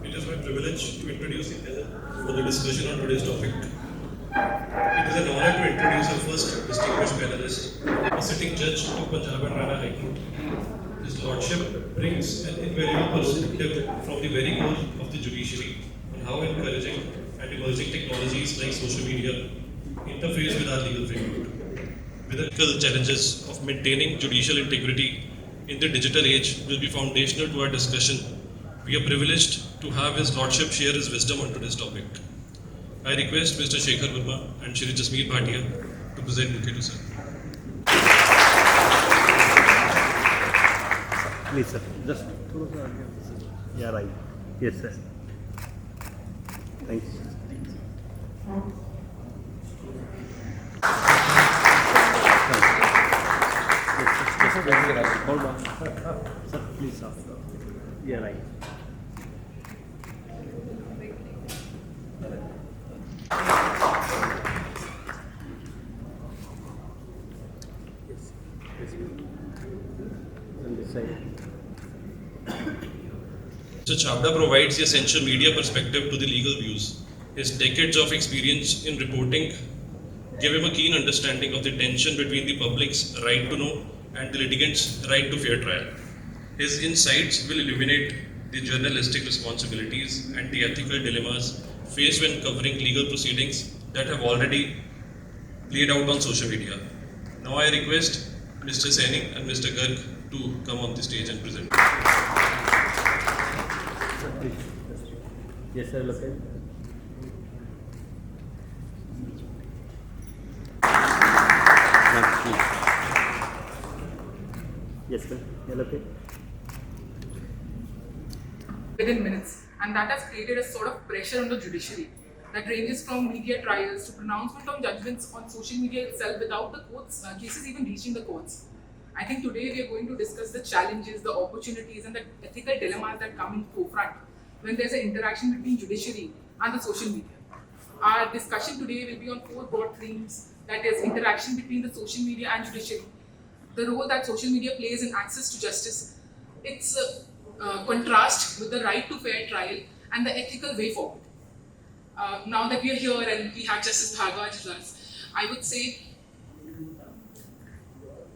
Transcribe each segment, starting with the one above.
It is my privilege to introduce Helen for the discussion on today's topic. It is an honor to introduce our first distinguished panelist, a sitting judge to Punjab and Haryana High Court. His Lordship brings an invaluable perspective from the very core of the judiciary on how encouraging and emerging technologies like social media interface with our legal framework. With the critical challenges of maintaining judicial integrity in the digital age will be foundational to our discussion. We are privileged to have His Lordship share his wisdom on today's topic. I request Mr. Shekhar Verma and Shri JusticeVinodSBhardwaj to present bouquet to sir. Please, sir. Just yeah, right. Yes, sir. Thank you. Hold on. Sir, please, sir. Yeah, right. Yes. On this side. Mr. Chavda provides the essential media perspective to the legal views. His decades of experience in reporting give him a keen understanding of the tension between the public's right to know and the litigant's right to fair trial. His insights will illuminate the journalistic responsibilities and the ethical dilemmas faced when covering legal proceedings that have already played out on social media. Now I request Mr. Saini and Mr. Garg to come on the stage and present. Yes, sir. Okay. Yes, sir. Okay. Within minutes, and that has created a sort of pressure on the judiciary that ranges from media trials to pronouncement of judgments on social media itself without the courts, cases even reaching the courts. I think today we are going to discuss the challenges, the opportunities and the ethical dilemmas that come in forefront when there's an interaction between judiciary and the social media. Our discussion today will be on 4 broad themes, that is interaction between the social media and judiciary, the role that social media plays in access to justice, its contrast with the right to fair trial and the ethical way forward. Now that we are here and we have Justice Bhardwaj with us, I would say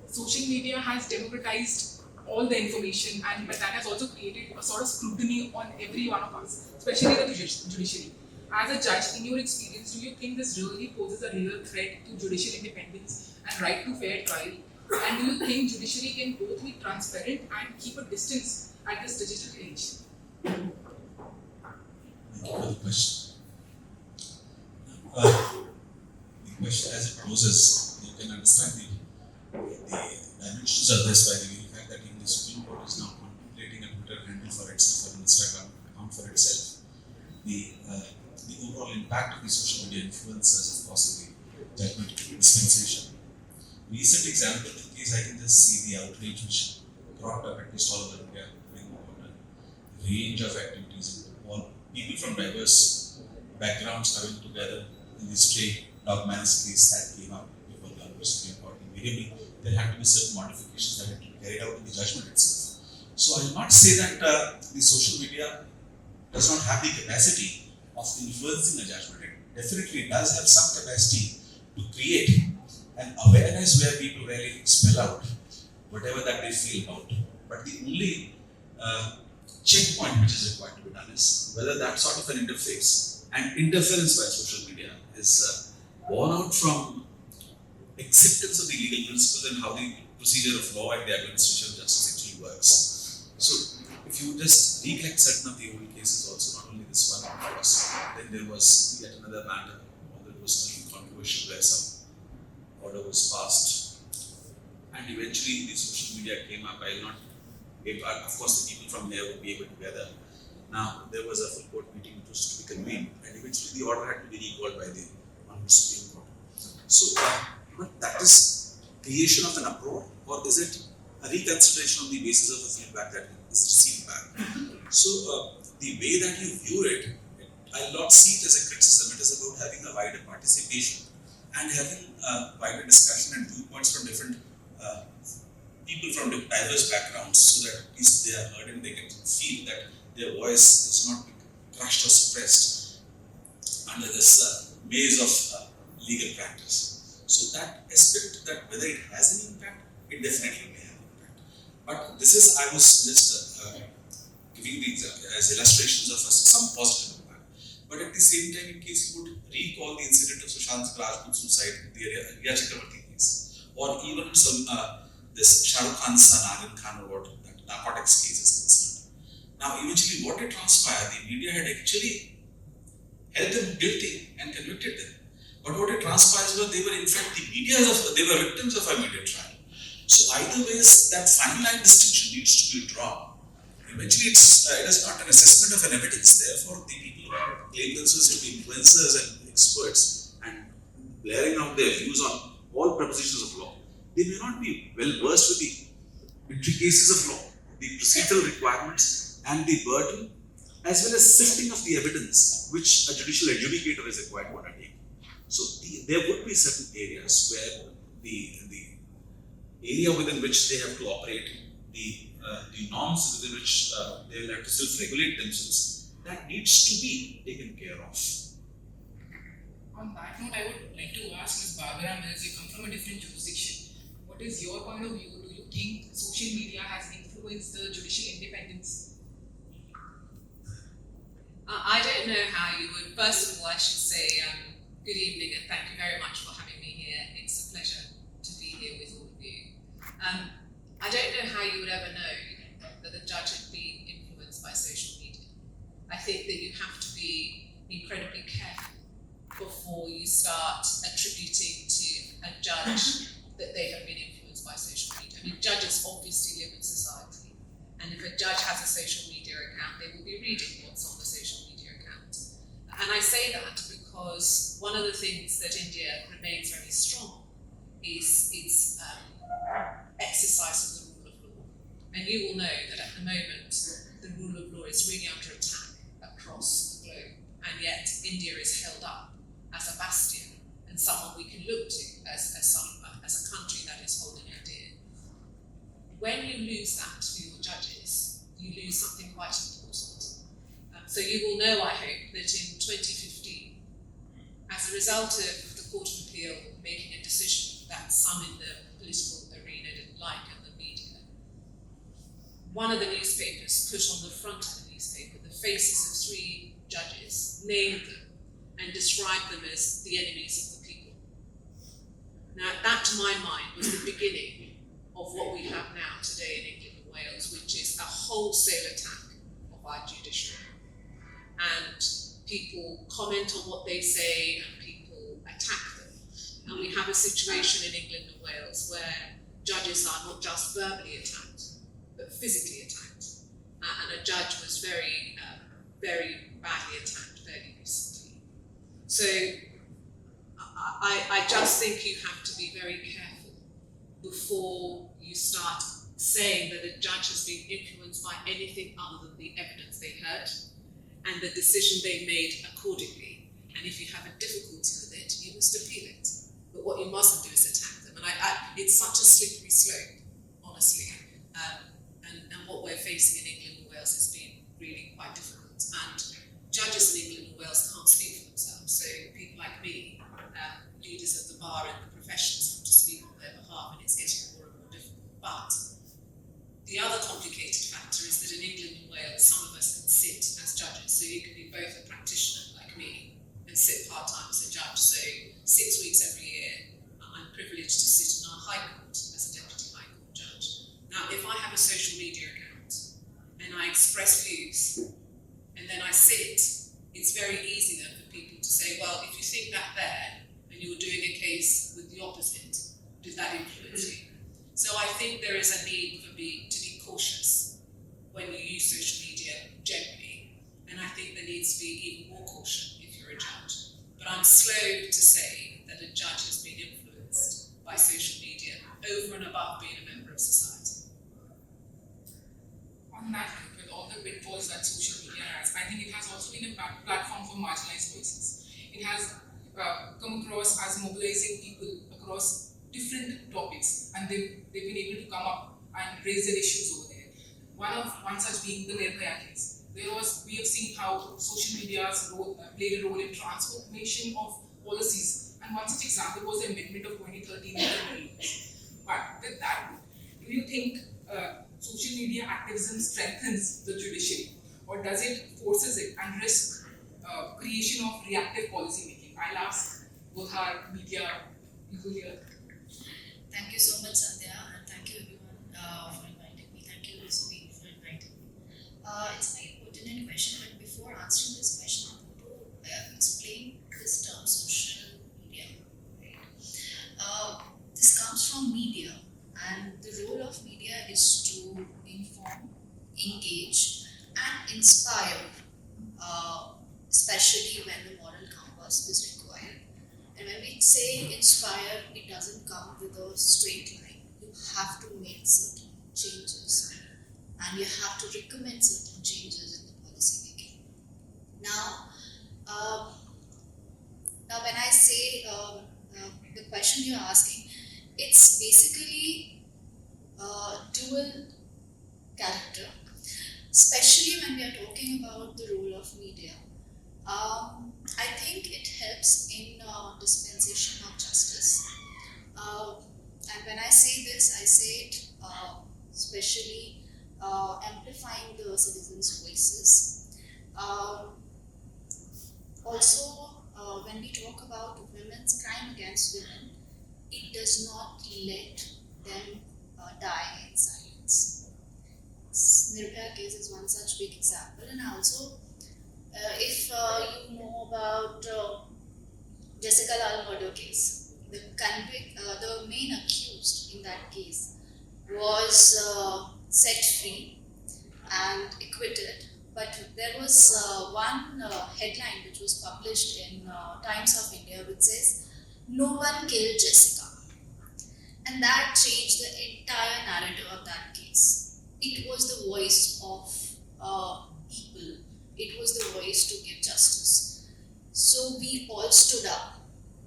social media has democratized all the information, but that has also created a sort of scrutiny on every one of us, especially the judiciary. As a judge, in your experience, do you think this really poses a real threat to judicial independence and right to fair trial? And do you think judiciary can both be transparent and keep a distance at this digital age? Thank you for the question. The question as it poses, you can understand the dimensions of this by the very fact that even the Supreme Court is now contemplating a Twitter handle for itself or an Instagram account for itself. The overall impact of the social media influencers, of course, the judgment of dispensation. Recent example of the case, I can just see the outrage which brought up at least all over India, about a range of activities, all people from diverse backgrounds coming together in this stray dogmatic case that came up before the Supreme Court. Immediately, there had to be certain modifications that had to be carried out in the judgment itself. So I will not say that the social media does not have the capacity of influencing a judgment. It definitely does have some capacity to create an awareness where people really spell out whatever that they feel about. But the only checkpoint which is required to be done is whether that sort of an interface and interference by social media is born out from acceptance of the legal principles and how the procedure of law and the administration of justice actually works. So if you just recollect certain of the old cases also, not only this one, of course, then there was yet another matter, although it was still controversial, where some order was passed, and eventually the social media came up. I will not, of course, the people from here would be able to gather. Now, there was a full court meeting which was to be convened, and eventually the order had to be recalled by the Honorable Supreme Court. So, but that is creation of an uproar, or is it a reconsideration on the basis of the feedback that is received back? So, the way that you view it, I'll not see it as a criticism. It is about having a wider participation and having a wider discussion and viewpoints from different people from diverse backgrounds, so that at least they are heard and they can feel that their voice is not crushed or suppressed under this maze of legal practice. So that aspect, that whether it has an impact, it definitely may have an impact. But this is, I was just giving the example as illustrations of some positive impact. But at the same time, in case you would recall the incident of Sushant Rajput suicide, the Riya Chakravarti case, or even some this Shah Rukh Khan's son Aryan Khan, or what that narcotics case is concerned. Now, eventually, what it transpired, the media had actually held them guilty and convicted them. But what it transpires was they were in fact they were victims of a media trial. So either ways, that fine line distinction needs to be drawn. Eventually, it is not an assessment of an evidence. Therefore, the people who claim themselves to be influencers and experts and blaring out their views on all propositions of law, they may not be well versed with the intricacies of law, the procedural requirements, and the burden, as well as sifting of the evidence which a judicial adjudicator is required to undertake. So there would be certain areas where the area within which they have to operate, the norms within which they will have to self-regulate themselves, that needs to be taken care of. On that note, I would like to ask Ms. Barbara, as you come from a different jurisdiction, what is your point of view? Do you think social media has influenced the judicial independence? I don't know how you would. First of all, I should say good evening and thank you very much for having me here. It's a pleasure to be here with all of you. I don't know how you would ever know that the judge had been influenced by social media. I think that you have to be incredibly careful before you start attributing to a judge that they have been influenced by social media. I mean, judges obviously live in society, and if a judge has a social media account, they will be reading what's on the social media account. And I say that because one of the things that India remains very strong is its exercise of the rule of law. And you will know that at the moment, the rule of law is really under attack across the globe, and yet India is held up as a bastion and someone we can look to as a country that is holding it dear. When you lose that for your judges, you lose something quite important. So you will know, I hope, that in 2015, as a result of the Court of Appeal making a decision that some in the political arena didn't like, and the media, one of the newspapers put on the front of the newspaper the faces of 3 judges, named them, and described them as the enemies of the people. Now, that to my mind was the beginning of what we have now today in England and Wales, which is a wholesale attack of our judiciary. And people comment on what they say and people attack them. And we have a situation in England and Wales where judges are not just verbally attacked, but physically attacked. And a judge was very, very badly attacked fairly recently. So I just think you have to be very careful before you start saying that a judge has been influenced by anything other than the evidence they heard and the decision they made accordingly. And if you have a difficulty with it, you must appeal it. But what you mustn't do is attack them. And it's such a slippery slope, honestly. And what we're facing in England and Wales has been really quite difficult. And judges in England and Wales can't speak for themselves. So people like me, leaders of the bar and the professions, have to speak on their behalf, and it's getting more and more difficult. But the other complicated factor is that in England and Wales, some of us can sit as judges. So you can be both a practitioner like me and sit part-time as a judge. So 6 weeks every year, I'm privileged to sit in our High Court as a Deputy High Court Judge. Now, if I have a social media account and I express views and then I sit, it's very easy then for people to say, well, if you think that there and you're doing a case with the opposite, did that influence you? So I think there is a need for to be cautious when you use social media generally, and I think there needs to be even more caution if you're a judge. But I'm slow to say that a judge has been influenced by social media over and above being a member of society. On that note, with all the pitfalls that social media has, I think it has also been a platform for marginalized voices. It has come across as mobilizing people across different topics, and they've been able to come up and raise their issues over there. One such being the Nirbhaya case. We have seen how social media has played a role in transformation of policies, and one such example was the amendment of 2013 But with that, do you think social media activism strengthens the judiciary, or does it forces it and risk creation of reactive policy making? I'll ask both our media people here. Thank you so much, Sandhya, and thank you everyone for inviting me. Thank you, Subi, for inviting me. It's a very pertinent question, but before answering this question, I want to explain this term social media. Right? This comes from media, and the role of media is to inform, engage, and inspire, especially when the moral compass is required. And when we say inspire, it doesn't come with a straight line. You have to make certain changes, and you have to recommend certain changes in the policy making. Now when I say the question you're asking, it's basically dual character, especially when we are talking about the role of media. I think it helps in dispensation of justice. And when I say this, I say it especially amplifying the citizens' voices. Also, when we talk about women's crime against women, it does not let them die in silence. Nirbhaya case is one such big example, and also if you know about Jessica Lal murder case, the main accused in that case was set free and acquitted, but there was one headline which was published in Times of India which says, "No one killed Jessica," and that changed the entire narrative of that case. It was the voice of people. It was the voice to give justice. So we all stood up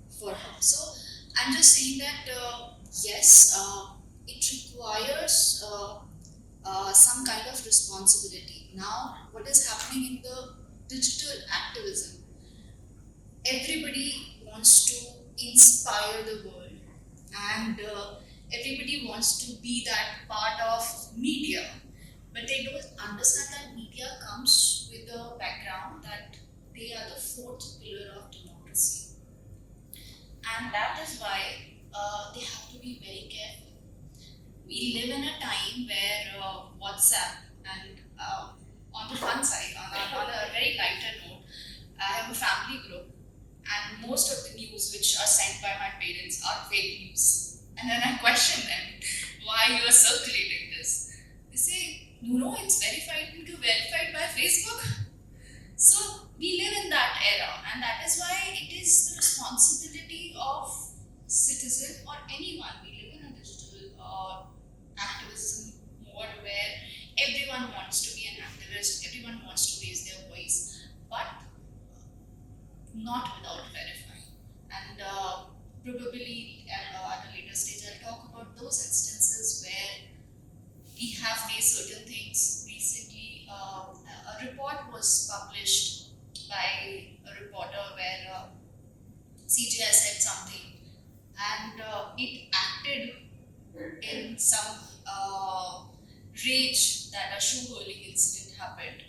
for her. So I'm just saying that yes, it requires some kind of responsibility. Now, what is happening in the digital activism? Everybody wants to inspire the world, and everybody wants to be that part of media. But they don't understand that media comes with a background that they are the fourth pillar of democracy. And that is why they have to be very careful. We live in a time where WhatsApp and on the fun side, on a very lighter note, I have a family group, and most of the news which are sent by my parents are fake news. And then I question them, why you are circulating this? They say, no, it's verified by Facebook. So we live in that era, and that is why it is the responsibility of citizen or anyone. We live in a digital activism mode where everyone wants to be an activist, everyone wants to raise their voice, but not without verifying. And probably at a later stage I'll talk about those instances where we have faced certain things. Recently, a report was published by a reporter where CGI said something, and it acted in some rage that a shoe hurling incident happened.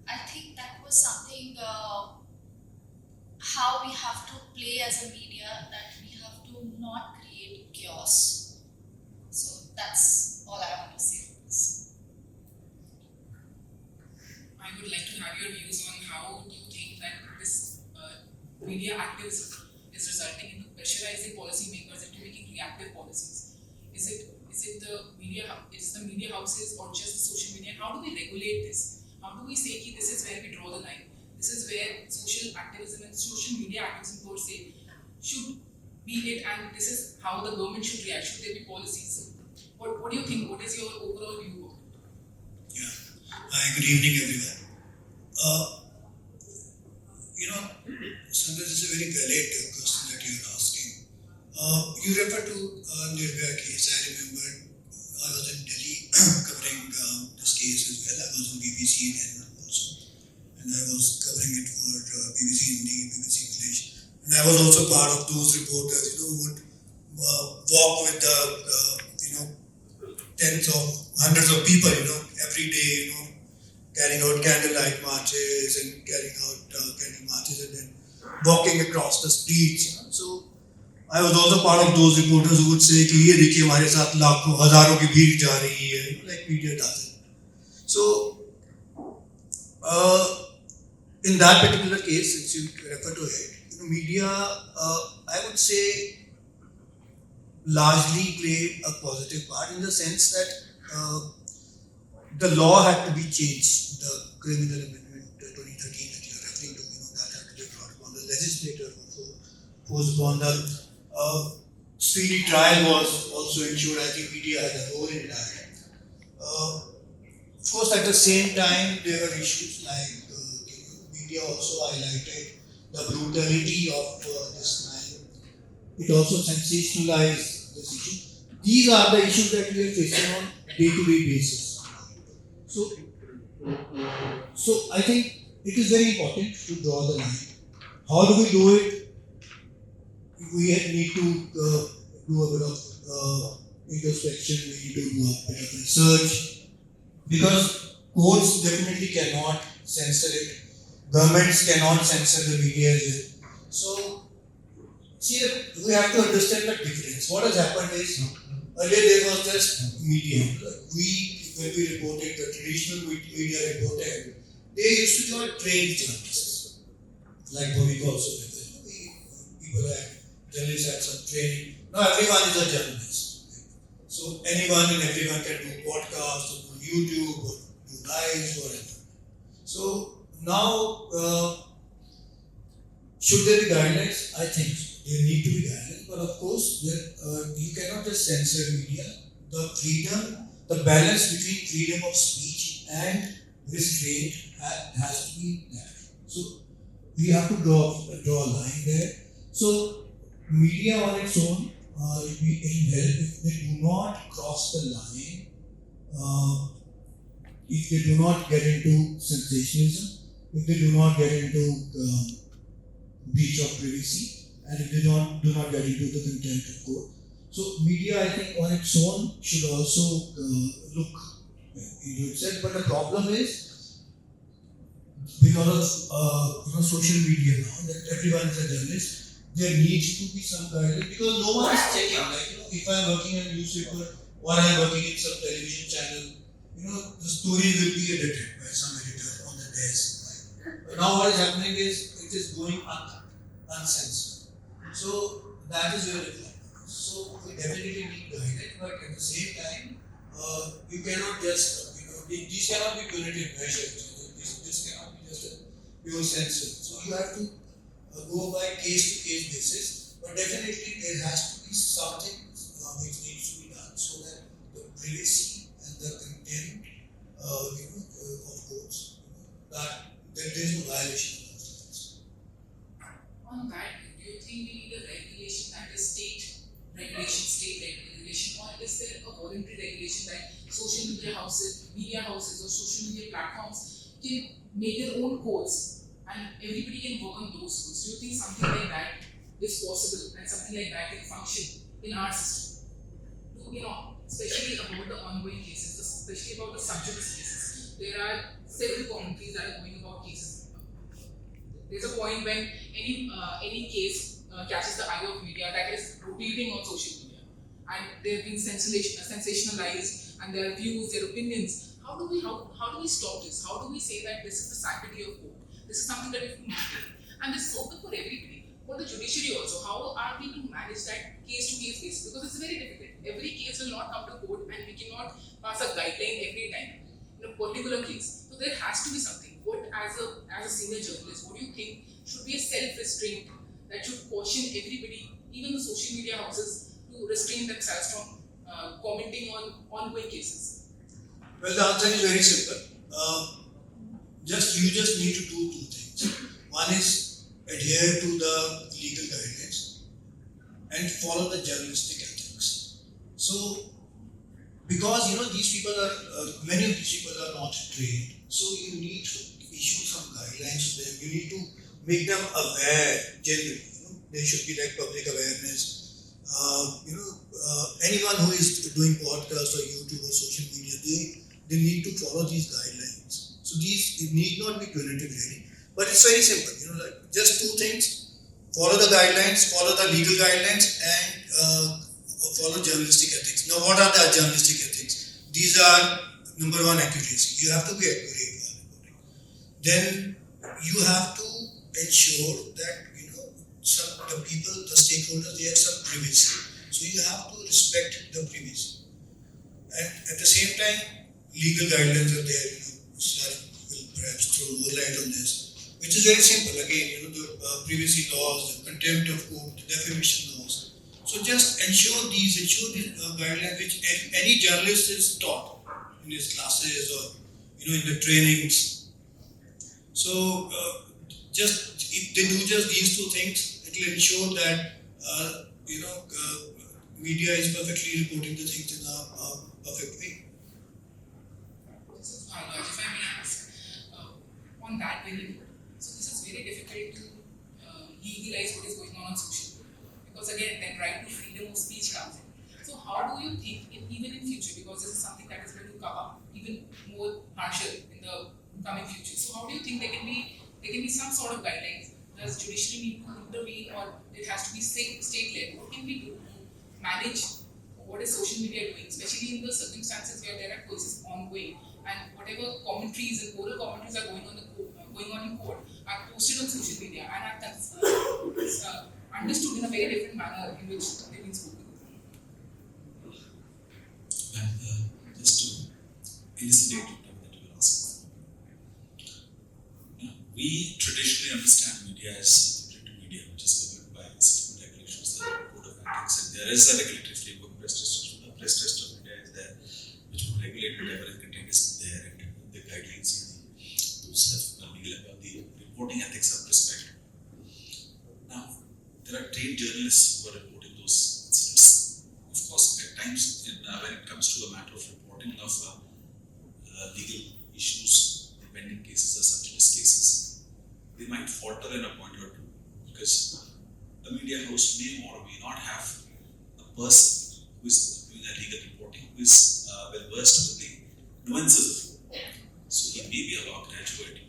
I think that was something how we have to play as a media, that we have to not create chaos. So that's all I want to say on this. I would like to have your views on how do you think that this media activism is resulting in pressurizing policymakers into making reactive policies. Is it the media houses or just the social media? How do we regulate this? How do we say that this is where we draw the line? This is where social activism and social media activism per se should be it, and this is how the government should react. Should there be policies? What do you think? What is your overall view of it? Yeah. Hi, good evening, everyone. Sandra, this is a very valid question that you are asking. You refer to Nirbhaya case. I remember I was in Delhi covering this case as well. I was on BBC then also, and I was covering it for BBC Hindi, BBC English, and I was also part of those reporters, who would walk with the, tens of hundreds of people, every day, carrying out candlelight marches and carrying out candle marches and then walking across the streets. So I was also part of those reporters who would say कि ये देखिए हमारे साथ लाखों हजारों की भीड़ जा रही है, like media does it. So in that particular case, since you refer to it, media, I would say, largely played a positive part in the sense that the law had to be changed. The criminal amendment 2013 that you are referring to, that had to be brought upon the legislator who upon the speedy trial was also ensured. I think media had a role in that. Of course, at the same time, there were issues like media also highlighted the brutality of this crime. It also sensationalized this issue. These are the issues that we are facing on day-to-day basis. So I think it is very important to draw the line. How do we do it? We need to do a bit of introspection, we need to do a bit of research, because courts definitely cannot censor it. Governments cannot censor the media as well. So, see, we have to understand the difference. What has happened is, earlier there was just media. When we reported, the traditional media reported, they used to be all trained journalists. Like Bhavik also referred. Journalists had some training. Now everyone is a journalist. So anyone and everyone can do podcasts, or do YouTube, or do lives, whatever. So now, should there be guidelines? I think there need to be guidelines, but of course, you cannot just censor media. The freedom, the balance between freedom of speech and restraint has to be there. So we have to draw a line there. So media on its own, it will help if they do not cross the line, if they do not get into sensationalism, if they do not get into breach of privacy, and if they do not get into the contempt of court. So media, I think, on its own should also look into itself. But the problem is, because of social media now, that everyone is a journalist, there needs to be some guidance, because no one is checking. Like, if I am working in a newspaper or I am working in some television channel, the story will be edited by some editor on the desk. But now what is happening is it is going uncensored. So that is where it is. So we definitely need guidance, but at the same time, you cannot just, these cannot be punitive measures. This cannot be just a pure censor. So you have to go by case-to-case basis, but definitely there has to be something which needs to be done so that the privacy and the contempt, of courts, that there is no violation of those things. On that, do you think we need a regulation that is state regulation, or is there a voluntary regulation that social media houses or social media platforms can make their own codes and everybody can work on those codes? Do you think something like that is possible and something like that can function in our system? Especially about the ongoing cases, especially about the subject cases. There are several commentaries that are going about cases. There's a point when any case catches the eye of media that is rotating on social media, and they're being sensationalized, and their views, their opinions. How do we stop this? How do we say that this is the sanctity of court? This is something that we have to maintain, and this is open for everybody, for the judiciary also. How are we to manage that case-to-case basis? Because it's very difficult. Every case will not come to court, and we cannot pass a guideline every time. in a particular case. So there has to be something. What, as a senior journalist, what do you think should be a self-restraint that should caution everybody, even the social media houses, to restrain themselves from commenting on ongoing cases? Well, the answer is very simple. You just need to do two things. One is adhere to the legal guidelines and follow the journalistic ethics. So, because these people are many of these people are not trained, so you need to issue some guidelines to them. You need to make them aware generally. There should be like public awareness. Anyone who is doing podcasts or YouTube or social media, they need to follow these guidelines. So it need not be punitive really, but it's very simple. Like just two things: follow the guidelines, follow the legal guidelines, and follow journalistic ethics. Now, what are the journalistic ethics? These are number one, accuracy. You have to be accurate while reporting. Then you have to ensure that the people, the stakeholders, they have some privacy. So you have to respect the privacy. And at the same time, legal guidelines are there. Sir will perhaps throw more light on this, which is very simple. Again, the privacy laws, the contempt of court, the defamation laws. So just ensure these guidelines which any journalist is taught in his classes or in the trainings. So if they do just these two things, it will ensure that media is perfectly reporting the things in a perfect way. JusticeVinodSBhardwaj, if I may ask, on that very note, so this is very difficult to legalize what is going on social media, because again, then right to freedom of speech comes in. So how do you think, even in future, because this is something that is going to come up even more harsher in the coming future, so how do you think there can be some sort of guidelines? Does judiciary need to intervene, or it has to be state-led? What can we do to manage what is social media doing, especially in the circumstances where there are cases ongoing and whatever commentaries and oral commentaries are going on in court are posted on social media and are understood in a very different manner in which they've been spoken? Just to elucidate whatever that you were asking. We traditionally understand media as print media, which is governed by certain regulations, the code of ethics, and there is a regulatory framework. Press test of media is there, which would regulate whatever is contained is there, and the guidelines and those have legal about the reporting ethics of respect. Now, there are trained journalists who are reporting those incidents. Of course, at times, when it comes to a matter of reporting of legal issues, the pending cases or such cases, they might falter in a point or two, because the media host may or may not have a person who is doing a legal reporting who is well versed with the nuances of law. So he may be a law graduate,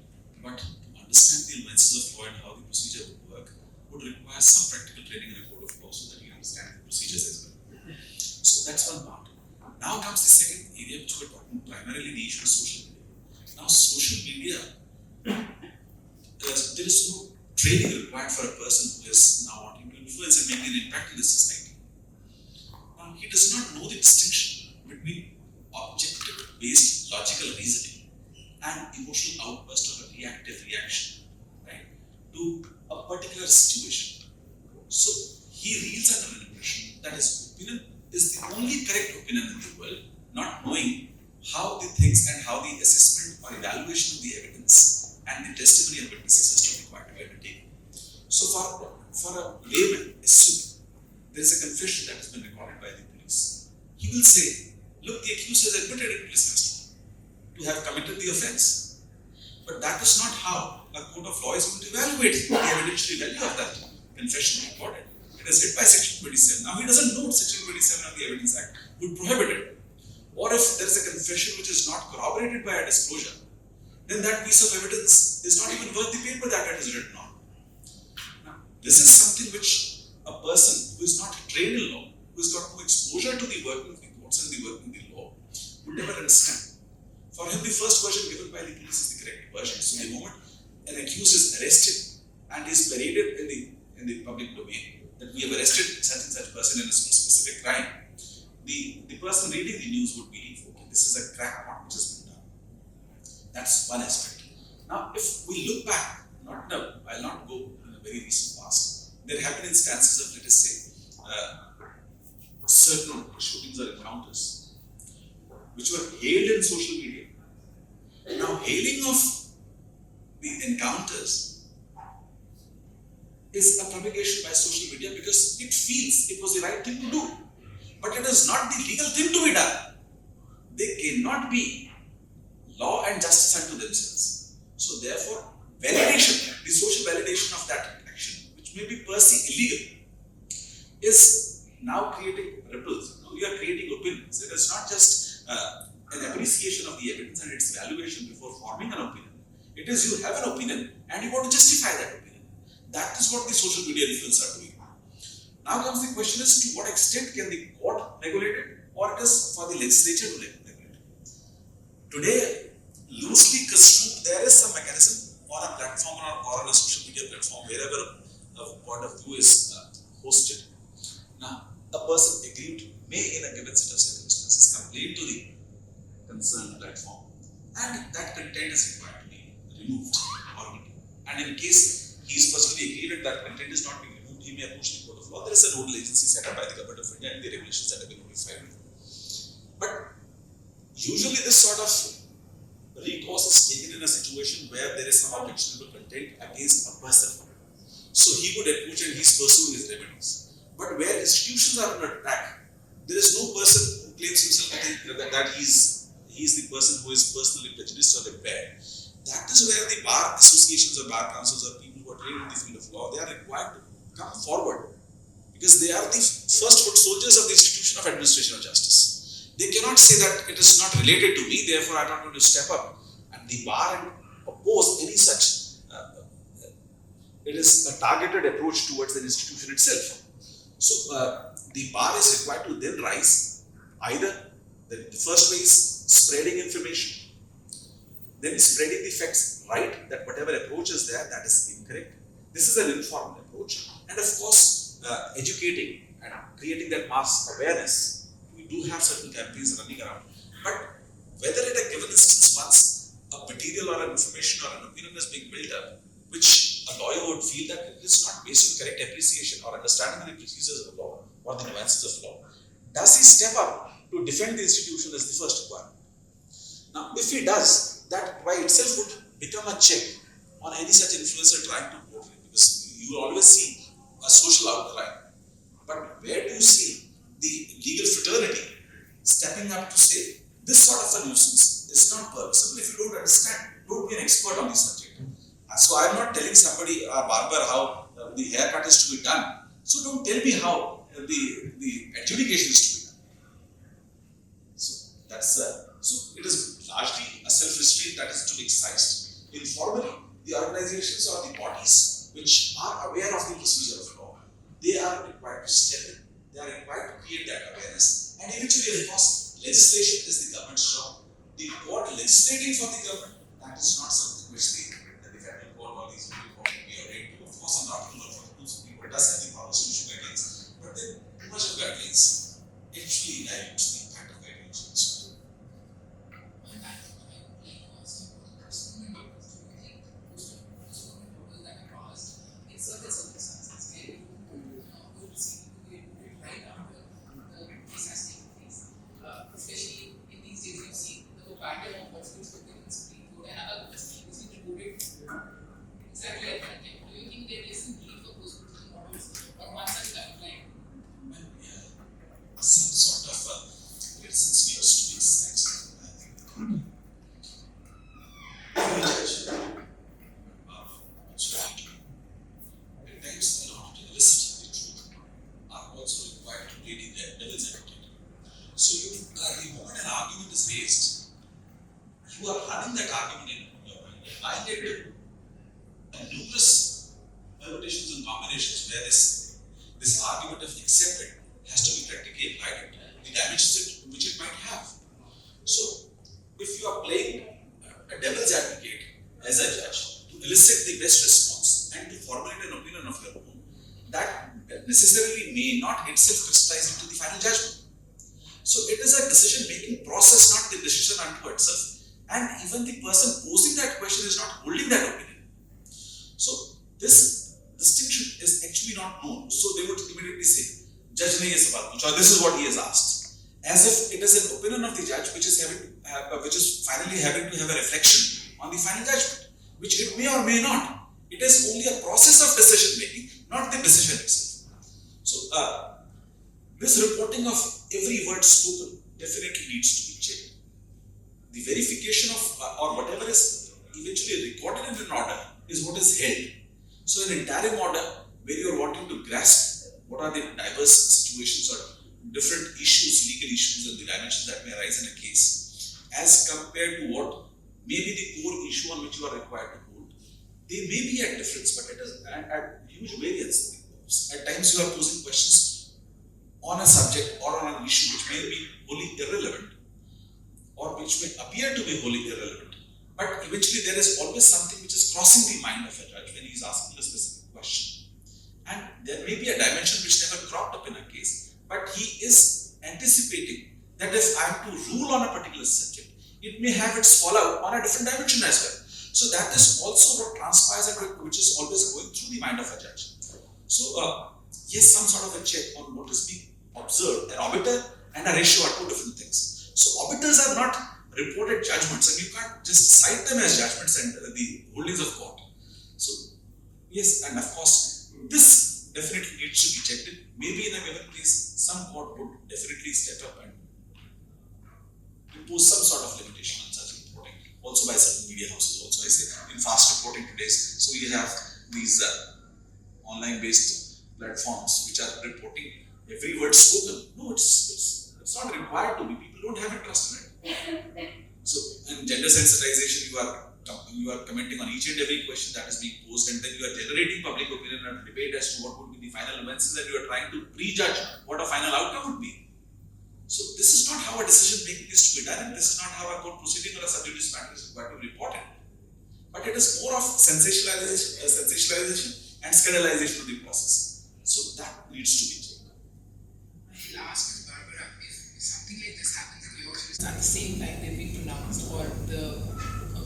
but to understand the nuances of law and how the procedure would work would require some practical training in a code of law so that he understands the procedures as well. So that's one part. Now comes the second area, which we're talking primarily the issue of social media. Now, social media, there is no training required for a person who is now wanting to influence and make an impact in the society. Now, he does not know the distinction between objective-based logical reasoning and emotional outburst or a reactive reaction, right, to a particular situation. So, he reads under an impression that his opinion is the only correct opinion in the world, not knowing how the things and how the assessment or evaluation of the evidence and the testimony of witnesses is to be required to be undertaken. So for a layman, assume there is a confession that has been recorded by the police. He will say, look, the accused has admitted in police custody to have committed the offence. But that is not how a court of law is going to evaluate the evidentiary value of that confession recorded. It is hit by Section 27. Now he doesn't know Section 27 of the Evidence Act would prohibit it. Or if there is a confession which is not corroborated by a disclosure, then that piece of evidence is not even worth the paper that it is written on. Now, this is something which a person who is not trained in law, who has got no exposure to the working of the courts and the working of the law, would never understand. For him, the first version given by the police is the correct version. So the moment an accused is arrested and is paraded in the public domain that we have arrested such and such person in a specific crime, the person reading the news would believe, okay, this is a crackpot which has been done. That's one aspect. Now, if we look back, I'll not go in a very recent past. There have been instances of, let us say, certain shootings or encounters which were hailed in social media. Now, hailing of the encounters is a propagation by social media because it feels it was the right thing to do. But it is not the legal thing to be done. They cannot be law and justice unto themselves. So therefore, validation, the social validation of that action, which may be per se illegal, is now creating ripples. You are creating opinions. It is not just an appreciation of the evidence and its valuation before forming an opinion. It is you have an opinion and you want to justify that opinion. That is what the social media influencers are doing. Now comes the question is to what extent can the court regulate it or it is for the legislature to regulate it. Today, loosely construed, there is some mechanism on a platform or on a social media platform wherever a point of view is hosted. Now, a person aggrieved may in a given set of circumstances complain to the concerned platform and that content is required to be removed or and in case he is personally aggrieved and that content is not being removed, he may approach the court of law. There is a nodal agency set up by the government of India and the regulations that have been notified. But usually this sort of recourse is taken in a situation where there is some objectionable content against a person. So he would approach and he is pursuing his remedies. But where institutions are under attack, there is no person who claims himself that he is the person who is personally prejudiced or impaired. That is where the bar associations or bar councils or people who are trained in the field of law, they are required to come forward because they are the first foot soldiers of the institution of administration of justice. They cannot say that it is not related to me, therefore I am not going to step up and the bar and oppose any such. It is a targeted approach towards the institution itself. So the bar is required to then rise. Either the first way is spreading information, then spreading the facts right, that whatever approach is there, that is incorrect. This is an informal approach. And of course, educating and creating that mass awareness. We do have certain campaigns running around. But whether at a given instance, once a material or an information or an opinion is being built up, which a lawyer would feel that it is not based on correct appreciation or understanding the procedures of law or the nuances of law, does he step up to defend the institution as the first requirement? Now, if he does, that by itself would become a check on any such influencer trying to portray, because you will always see a social outcry. But where do you see the legal fraternity stepping up to say this sort of a nuisance is not permissible? If you don't understand, don't be an expert on the subject. So I am not telling somebody, a barber, how the haircut is to be done. So don't tell me how the adjudication is to be done. So that's so it is largely a self-restraint that is to be exercised. Informally, the organizations or the bodies which are aware of the procedure of law, they are required to step in. They are required to create that awareness. And eventually, of course, legislation is the government's job. The court legislating for the government, that is not something which the federal court or the Supreme Court will be ordained to. Of course, an article of the Supreme Court does have the power to issue guidelines, but then too much of guidelines actually dilutes the impact of guidelines also. In certain circumstances, where you go to see right after the case has taken place, especially in these days, you see the pattern of what's been spoken in the Supreme Court and other cases is being reported exactly like that. Do you think there is a need for those models or one such guideline? Well, yeah, some sort of license needs to be exercised. I think every judge at times, in order to elicit the truth, are also required to play the devil's advocate. So the moment an argument is raised, you are running that argument in your mind, applying it to numerous permutations and combinations where this argument, if accepted, has to be practically applied to the damages which it might have. So, if you are playing a devil's advocate as a judge to elicit the best response and to formulate an opinion of your own, that necessarily may not itself crystallize into the final judgment. So, it is a decision-making process, not the decision unto itself. and even the person posing that question is not holding that opinion. So this distinction is actually not known. So they would immediately say, Judge nahi hai sawal pucha, or this is what he has asked, as if it is an opinion of the judge which is finally having to have a reflection on the final judgment, which it may or may not. It is only a process of decision making, not the decision itself. So this reporting of every word spoken definitely needs to be checked. The verification of or whatever is eventually recorded in an order is what is held. So an interim order where you are wanting to grasp what are the diverse situations or different issues, legal issues and the dimensions that may arise in a case, as compared to what may be the core issue on which you are required to hold. They may be at difference, but it is at huge variance. At times you are posing questions on a subject or on an issue which may be wholly irrelevant or which may appear to be wholly irrelevant. But eventually there is always something which is crossing the mind of a judge when he is asking a specific question. And there may be a dimension which never cropped up in a case, but he is anticipating that if I am to rule on a particular subject, it may have its fallout on a different dimension as well. So that is also what transpires and which is always going through the mind of a judge. So yes, some sort of a check on what is being observed. An obiter and a ratio are two different things. So obiters are not reported judgments, and you can't just cite them as judgments and the holdings of court. So yes, and of course, this definitely needs to be checked. Maybe in a given case, some court would definitely step up and impose some sort of limitation on such reporting. Also by certain media houses. Also, I say in fast reporting today's. So we have these online-based platforms which are reporting every word spoken. No, it's not required to be. People don't have interest in it. So in gender sensitization, you are commenting on each and every question that is being posed, and then you are generating public opinion and debate as to what would be the final nuances, and you are trying to prejudge what a final outcome would be. So this is not how a decision making is to be done, and this is not how a court proceeding or a sub judice matter is required to be reported. But it is more of sensationalization and scandalization of the process. So that needs to be checked. I'll ask Ms. Barbara, if something like this happens in your jurisdiction at the same time they're being pronounced, or the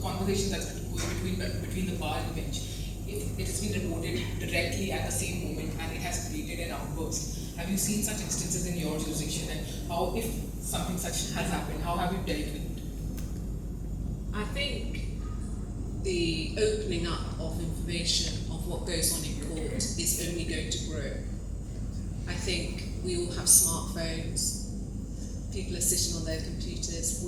conversation that's going between the bar and the bench, it has been reported directly at the same moment and it has created an outburst. Have you seen such instances in your jurisdiction, and how, if something such has happened, how have you dealt with it? I think the opening up of information of what goes on in court is only going to grow. I think we all have smartphones. People are sitting on their computers. I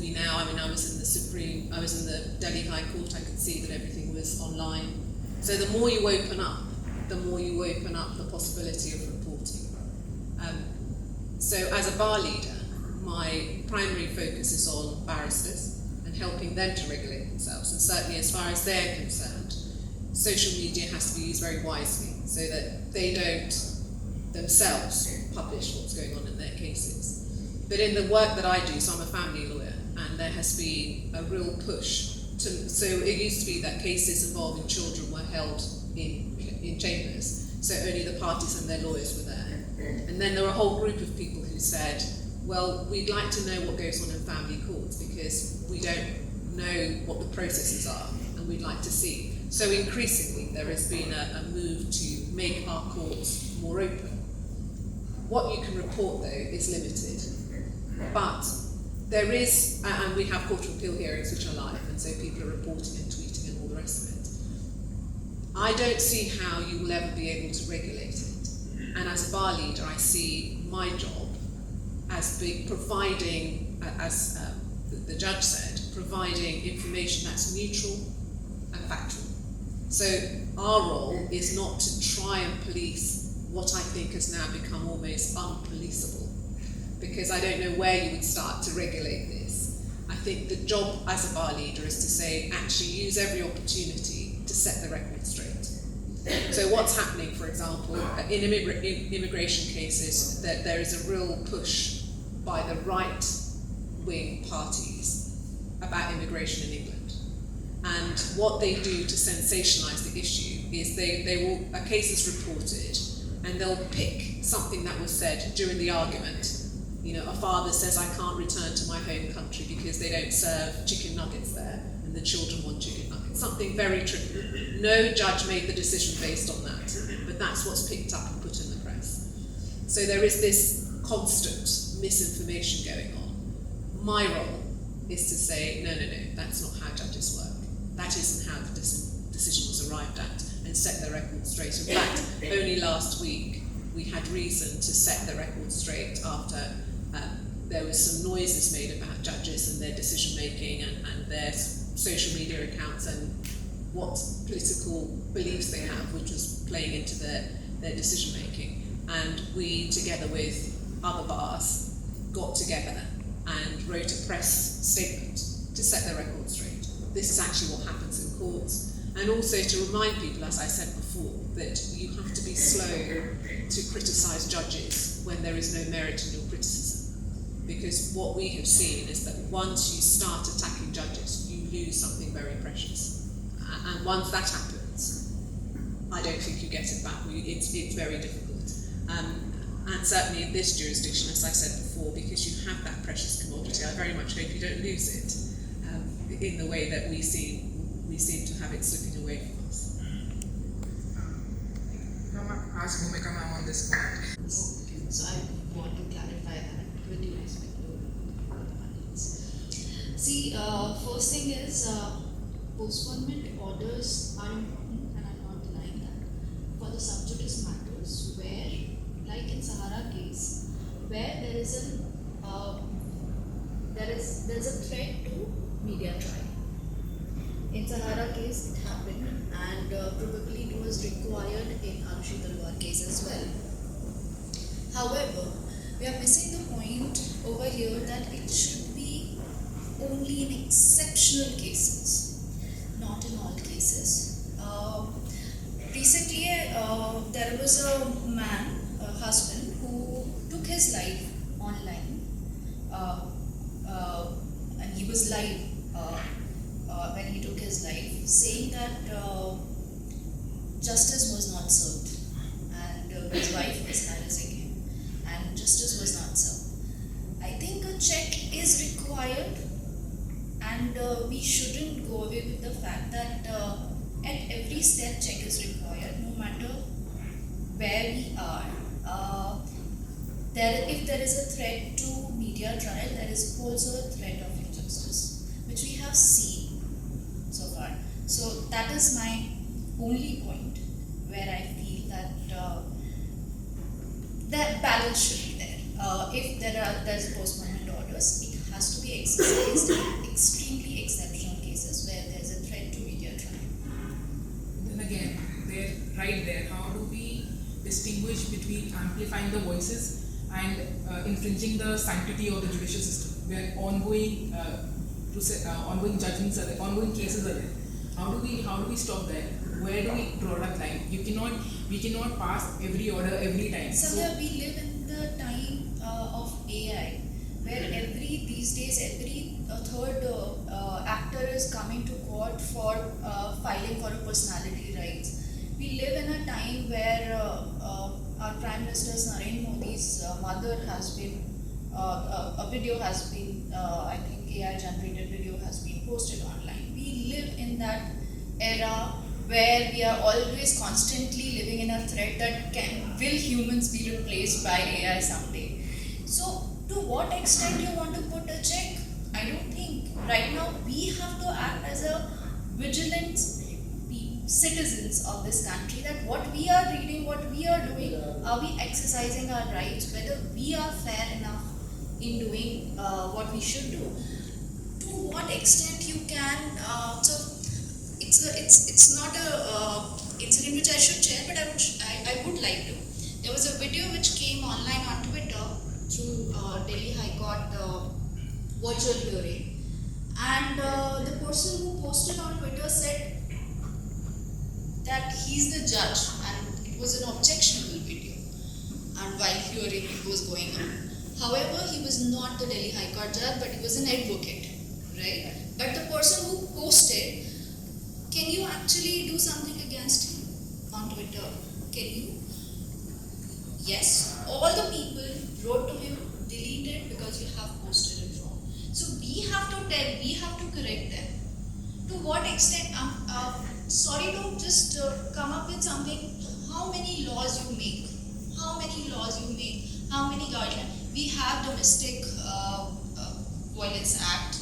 was in the Delhi High Court, I could see that everything was online. So the more you open up, the more you open up the possibility of reporting. So as a bar leader, my primary focus is on barristers and helping them to regulate themselves. And certainly as far as they're concerned, social media has to be used very wisely so that they don't themselves publish what's going on in their cases. But in the work that I do, so I'm a family lawyer, and there has been a real push so it used to be that cases involving children were held in chambers, so only the parties and their lawyers were there. And then there were a whole group of people who said, well, we'd like to know what goes on in family courts because we don't know what the processes are and we'd like to see. So increasingly there has been a move to make our courts more open. What you can report though is limited, but there is, and we have Court of Appeal hearings which are live, and so people are reporting and tweeting and all the rest of it. I don't see how you will ever be able to regulate it. And as a bar leader, I see my job as providing, as the judge said, providing information that's neutral and factual. So our role is not to try and police what I think has now become almost unpoliceable, because I don't know where you would start to regulate this. I think the job as a bar leader is to say, actually use every opportunity to set the record straight. So what's happening, for example, in immigration cases, that there is a real push by the right-wing parties about immigration in England. And what they do to sensationalise the issue is a case is reported and they'll pick something that was said during the argument a father says, I can't return to my home country because they don't serve chicken nuggets there, and the children want chicken nuggets. Something very trivial. No judge made the decision based on that, but that's what's picked up and put in the press. So there is this constant misinformation going on. My role is to say, no, that's not how judges work. That isn't how the decision was arrived at, and set the record straight. In fact, only last week we had reason to set the record straight after there was some noises made about judges and their decision making and their social media accounts and what political beliefs they have, which was playing into their decision making. And we, together with other bars, got together and wrote a press statement to set the record straight. This is actually what happens in courts. And also to remind people, as I said before, that you have to be slow to criticise judges when there is no merit in your criticism. Because what we have seen is that once you start attacking judges, you lose something very precious. And once that happens, I don't think you get it back. It's very difficult. And certainly in this jurisdiction, as I said before, because you have that precious commodity, I very much hope you don't lose it in the way that we seem to have it slipping away from us. Ask Bhumika ma'am on this point. So I want to clarify that with due respect to the audience. See, first thing is postponement orders are important, and I'm not denying that, for the sub judice matters where, like in Sahara case, where there's a threat to media trial. In Sahara case, it happened, and probably it was required in Arushi Talwar case as well. However, we are missing the point over here that it should be only in exceptional cases, not in all cases. Recently, there was a man, a husband, who took his life online, and he was live when he took his life, saying that justice was not served, and his wife was harassing him, and justice was not served. I think a check is required, and we shouldn't go away with the fact that at every step check is required, no matter where we are. If there is a threat to media trial, there is also a threat of injustice, which we have seen so far. So that is my only point where I feel that that balance should be there. If there's postponement orders, it has to be exercised in extremely exceptional cases where there's a threat to media trial. Then again, right there, how do we distinguish between amplifying the voices and infringing the sanctity of the judicial system, where ongoing judgments are there, ongoing cases are there? How do we stop there? Where do we draw that line? We cannot pass every order every time. Samya, we live in the time of AI, where these days every third actor is coming to court for filing for a personality rights. We live in a time where our Prime Minister Narendra Modi's mother has been, a video has been, I think AI generated video has been posted online. We live in that era where we are always constantly living in a threat that will humans be replaced by AI someday. So to what extent you want to put a check? I don't think. Right now we have to act as a vigilant citizens of this country, that what we are reading, what we are doing, are we exercising our rights, whether we are fair enough in doing what we should do. To what extent you can, so it's not a incident which I should share, but I would like to. There was a video which came online on Twitter through Delhi High Court virtual hearing, and the person who posted on Twitter said that he's the judge, and it was an objectionable video, and while hearing it was going on. However, he was not the Delhi High Court judge, but he was an advocate, right? But the person who posted, can you actually do something against him on Twitter? Can you? Yes, all the people wrote to him, delete it because you have posted it wrong. So we have to tell, we have to correct them. To what extent, sorry to just come up with something, how many laws you make, how many guidelines. We have Domestic Violence Act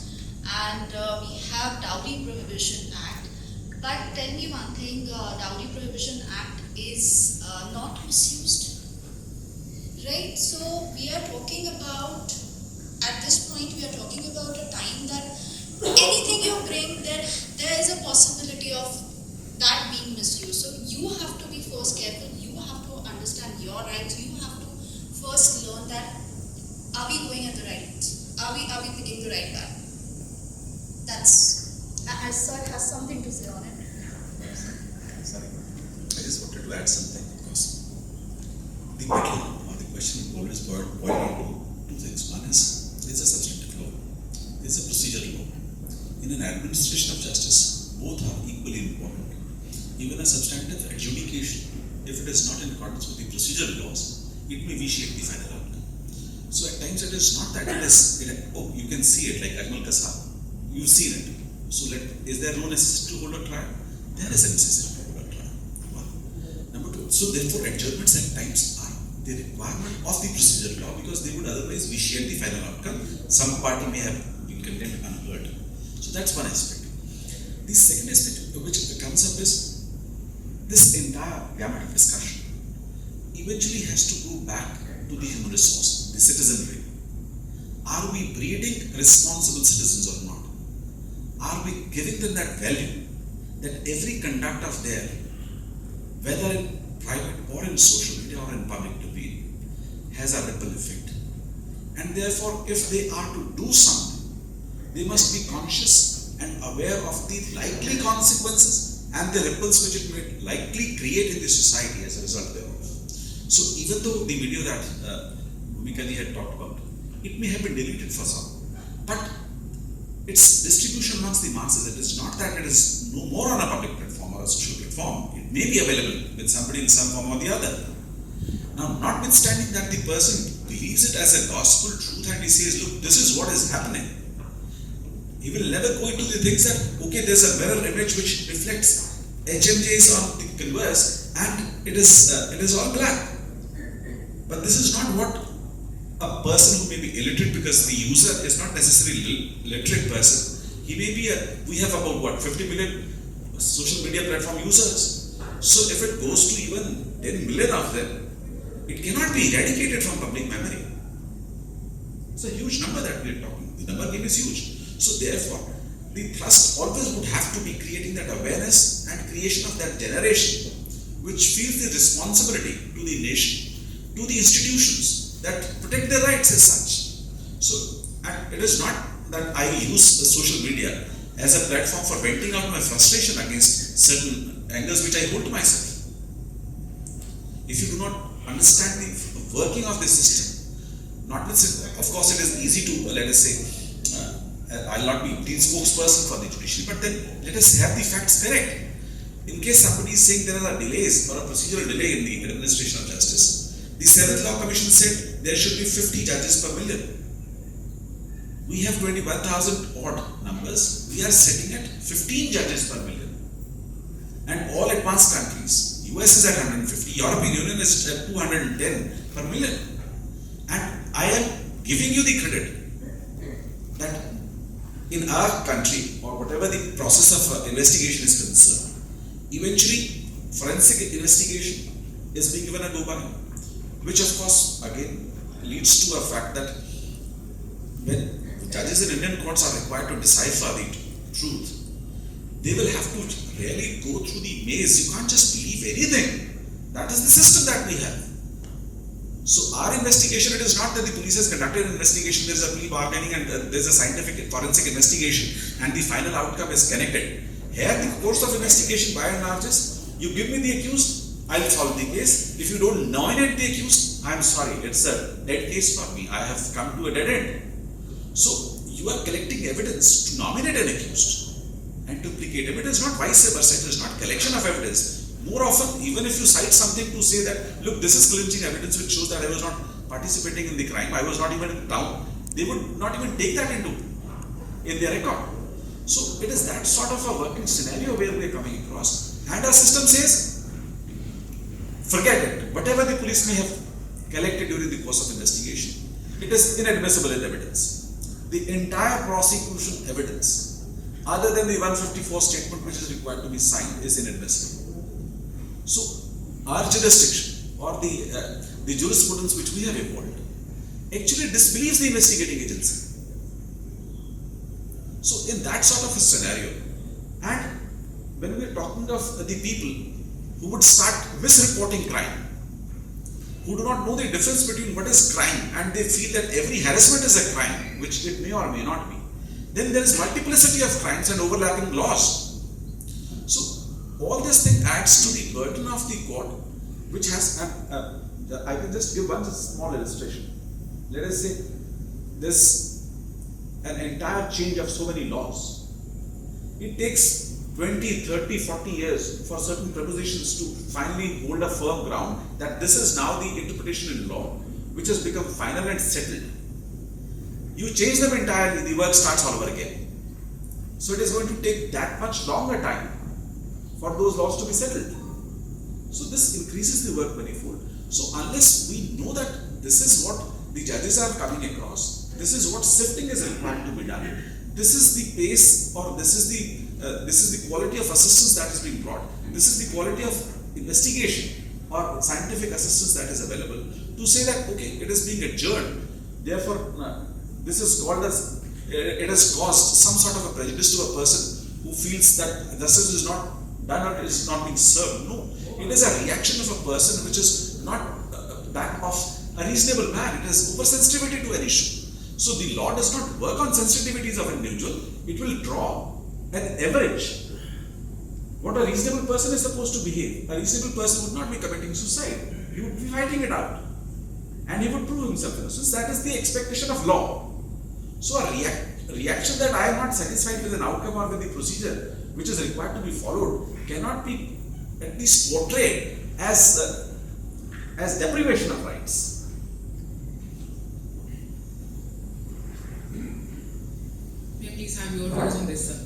and we have Dowry Prohibition Act. But tell me one thing, Dowry Prohibition Act is not misused, right? So we are talking about, at this point we are talking about a time that anything you bring, there is a possibility of that being misused. So you have to be first careful, you have to understand your rights, you have to first learn that, are we going at the right, are we picking the right path? That's, Sir has something to say on it. Sorry, I just wanted to add something because the battle or the question always boiled into two things. One is there is a substantive law, there is a procedural law. In an administration of justice, both are equally important. Even a substantive adjudication, if it is not in accordance with the procedural laws, it may vitiate the final outcome. So at times it is not that you can see it like Ajmal Kasab, you've seen it. So is there no necessity to hold a trial? There is a necessity to hold a trial. One. Number two, so therefore adjournments at times are the requirement of the procedural law because they would otherwise vitiate the final outcome. Some party may have been condemned unheard. So that's one aspect. The second aspect which comes up is this entire gamut of discussion eventually has to go back to the human resource, the citizenry. Are we breeding responsible citizens or not? Are we giving them that value that every conduct of theirs, whether in private or in social media or in public domain, has a ripple effect? And therefore, if they are to do something, they must be conscious and aware of the likely consequences and the ripples which it may likely create in the society as a result thereof. So even though the video that Mikali had talked about, it may have been deleted for some, but its distribution amongst the masses, it is not that it is no more on a public platform or a social platform. It may be available with somebody in some form or the other. Now, notwithstanding that the person believes it as a gospel truth and he says, look, this is what is happening, he will never go into the things that, okay, there's a mirror image which reflects HMJs on the converse and it is all black. But this is not what a person who may be illiterate, because the user is not necessarily a literate person. He may be we have about 50 million social media platform users. So if it goes to even 10 million of them, it cannot be eradicated from public memory. It's a huge number that we are talking. The number game is huge. So therefore, the thrust always would have to be creating that awareness and creation of that generation which feels the responsibility to the nation, to the institutions, that protect their rights as such. So, and it is not that I use social media as a platform for venting out my frustration against certain angles which I hold to myself. If you do not understand the working of the system, of course it is easy to, let us say, I'll not be the spokesperson for the judiciary, but then let us have the facts correct. In case somebody is saying there are delays or a procedural delay in the administration of justice, the 7th Law Commission said there should be 50 judges per million. We have 21,000 odd numbers. We are sitting at 15 judges per million. And all advanced countries, US is at 150, European Union is at 210 per million. And I am giving you the credit that in our country, or whatever the process of investigation is concerned, eventually forensic investigation is being given a go by. Which of course again leads to a fact that when judges in Indian courts are required to decipher the truth, they will have to really go through the maze. You can't just believe anything. That is the system that we have. So our investigation, it is not that the police has conducted an investigation, there is a plea bargaining and there is a scientific forensic investigation and the final outcome is connected. Here the course of investigation by and large is, you give me the accused, I'll solve the case. If you don't nominate the accused, I'm sorry, it's a dead case for me. I have come to a dead end. So you are collecting evidence to nominate an accused and to placate him. It is not vice versa. It is not collection of evidence. More often, even if you cite something to say that, look, this is clinching evidence which shows that I was not participating in the crime, I was not even in town, they would not even take that in their record. So it is that sort of a working scenario where we are coming across, and our system says, forget it. Whatever the police may have collected during the course of investigation, it is inadmissible in evidence. The entire prosecution evidence, other than the 154 statement which is required to be signed, is inadmissible. So our jurisdiction or the jurisprudence which we have evolved actually disbelieves the investigating agency. So in that sort of a scenario, and when we are talking of the people who would start misreporting crime, who do not know the difference between what is crime and they feel that every harassment is a crime, which it may or may not be, then there is multiplicity of crimes and overlapping laws. So all this thing adds to the burden of the court, which has, I can just give one small illustration. Let us say this an entire change of so many laws. It takes 20, 30, 40 years for certain prepositions to finally hold a firm ground that this is now the interpretation in law, which has become final and settled. You change them entirely, the work starts all over again. So it is going to take that much longer time for those laws to be settled. So this increases the work manifold. So unless we know that this is what the judges are coming across, this is what sifting is required to be done, this is the pace, or this is the quality of assistance that is being brought, this is the quality of investigation or scientific assistance that is available, to say that okay, it is being adjourned, therefore this is called as, it has caused some sort of a prejudice to a person who feels that justice is not done or it is not being served. No, it is a reaction of a person which is not that of a reasonable man. It is oversensitivity to an issue. So the law does not work on sensitivities of an individual. It will draw an average. What a reasonable person is supposed to behave. A reasonable person would not be committing suicide. He would be fighting it out. And he would prove himself innocent. That is the expectation of law. So a reaction that I am not satisfied with an outcome or with the procedure which is required to be followed cannot be at least portrayed as deprivation of rights. May I please have your views on this, sir?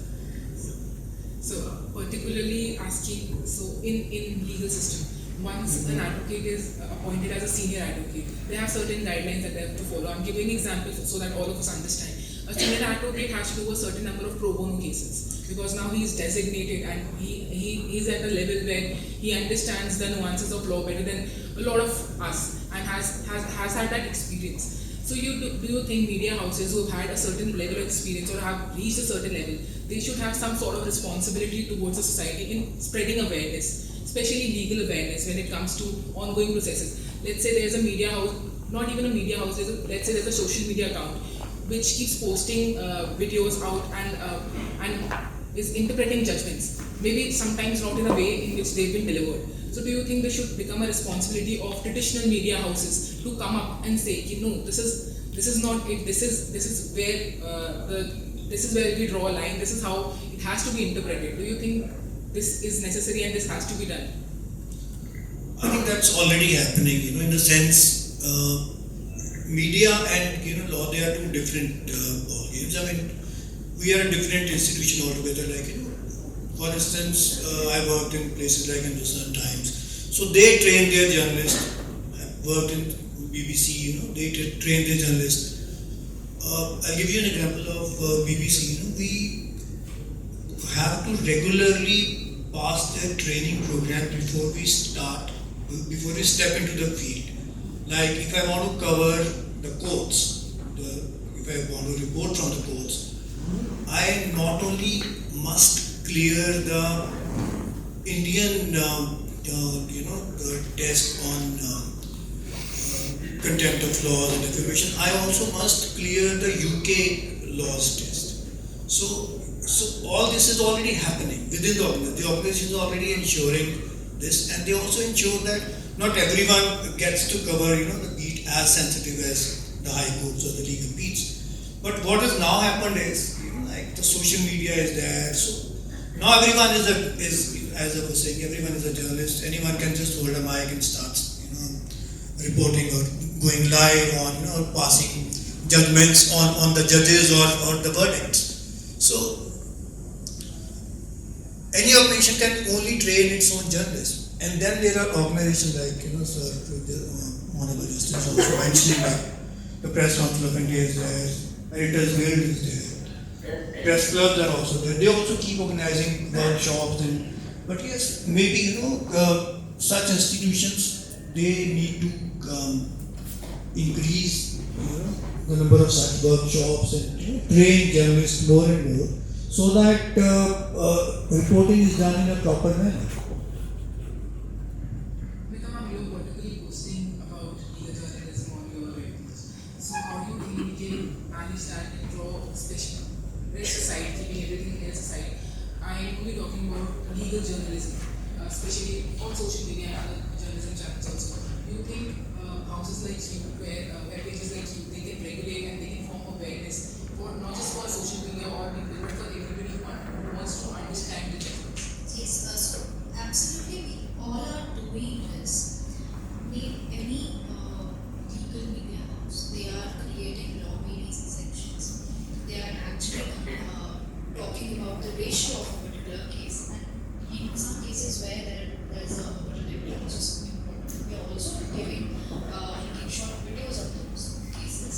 So, particularly asking, so in legal system, once an advocate is appointed as a senior advocate, they have certain guidelines that they have to follow. I'm giving examples so that all of us understand. A senior advocate has to do a certain number of pro bono cases because now he is designated and he is at a level where he understands the nuances of law better than a lot of us and has had that experience. So do you think media houses who have had a certain level of experience or have reached a certain level, they should have some sort of responsibility towards the society in spreading awareness, especially legal awareness when it comes to ongoing processes? Let's say there's a media house, not even a media house, let's say there's a social media account which keeps posting videos out and is interpreting judgments, maybe sometimes not in a way in which they've been delivered. So do you think this should become a responsibility of traditional media houses to come up and say, no, this is not it. This is where we draw a line. This is how it has to be interpreted. Do you think this is necessary and this has to be done? I think that's already happening. In a sense, media and law, they are two different ballgames. I mean, we are a different institution altogether. For instance, I worked in places like Hindustan Times. So they train their journalists. I worked in BBC, they train their journalists. I'll give you an example of BBC. We have to regularly pass their training program before we step into the field. Like if I want to cover the courts, if I want to report from the courts, I not only must clear the Indian, test on contempt of laws and defamation. I also must clear the UK laws test. So all this is already happening within the organization. The organization is already ensuring this, and they also ensure that not everyone gets to cover, the beat as sensitive as the high courts or the legal beats. But what has now happened is, the social media is there. So now everyone is as I was saying, everyone is a journalist. Anyone can just hold a mic and start, reporting or going live on, or passing judgments on the judges or the verdicts. So any organization can only train its own journalists, and then there are organizations like Sir, Honorable Justice also mentioning that the Press Council of India is there, Editors Guild is there, press clubs are also there. They also keep organizing workshops but yes, maybe such institutions, they need to increase the number of such workshops and train journalists more and more, so that reporting is done in a proper manner. You're particularly posting about legal journalism on your webpage. So how do you think we can manage that and draw special rest aside, keeping everything else aside? I'm only talking about legal journalism, especially on social media and other journalism channels also. Do you think houses like you, web pages like you, they can regulate and they can form awareness for not just for social media or people, but for everybody who wants to understand the judgments? Yes, so absolutely, we all are doing this. Any legal media house, they are creating law meetings and sections. They are actually talking about the ratio of a particular case, and in some cases where there's a particular which is important, we are also giving short videos of those cases.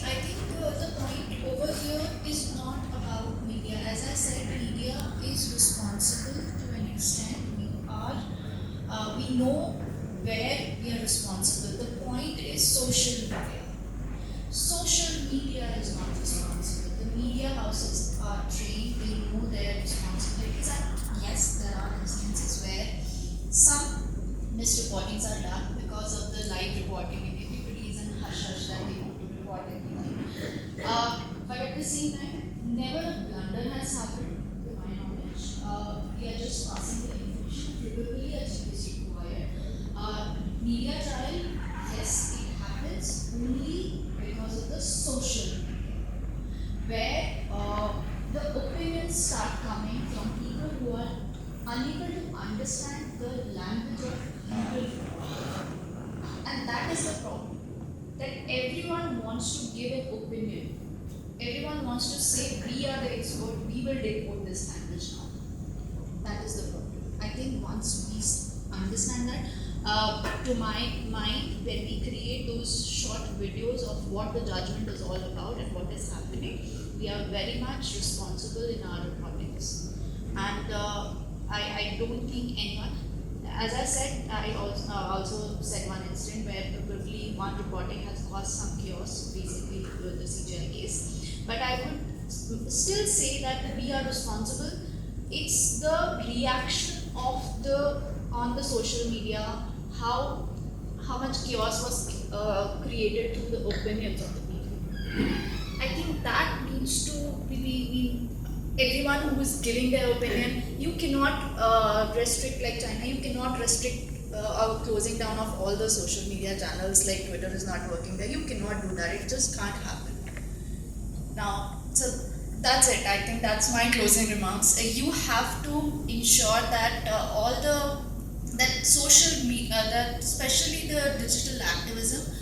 I think the point over here is not about media. As I said, media is responsible to an extent. We know where we are responsible. The point is social media. Social media is not responsible. The media houses are trained, they know their responsibilities, and yes, there are instances where some misreportings are done because of the live reporting and everybody is in hush that they want to report everything. But at the same time, never a blunder has happened, to my knowledge. We are just passing the information. Probably a check is required. Media trial, yes, it happens only because of the social media, where the opinions start coming from people who are unable to understand the language of legal law. And that is the problem. That everyone wants to give an opinion. Everyone wants to say, we are the expert, we will decode this language now. That is the problem. I think once we understand that, to my mind, when we create those short videos of what the judgment is all about and what is happening, we are very much responsible in our reportings. And I don't think anyone, as I said, I also said one incident where probably one reporting has caused some chaos, basically with the CGI case. But I would still say that we are responsible. It's the reaction of on the social media, how much chaos was created through the opinions of the people. I think that needs to be everyone who is giving their opinion. You cannot restrict, like China, you cannot restrict or closing down of all the social media channels, like Twitter is not working there. You cannot do that. It just can't happen. Now, so that's it. I think that's my closing remarks. You have to ensure that that social media, that especially the digital activism,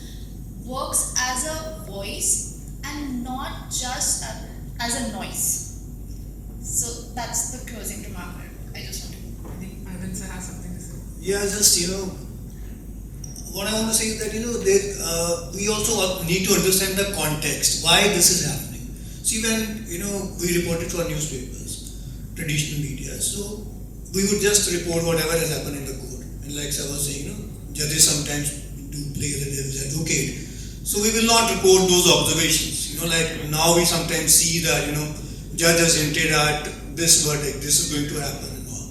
works as a voice and not just as a noise. So that's the closing remark. I just want to. I think Parvez has something to say. Yeah, just what I want to say is that we also need to understand the context, why this is happening. See, when we reported for newspapers, traditional media, so we would just report whatever has happened in the court. And like I was saying, judges sometimes do play the devil's advocate. So we will not report those observations. Like now we sometimes see that judge has hinted at this verdict, this is going to happen and all.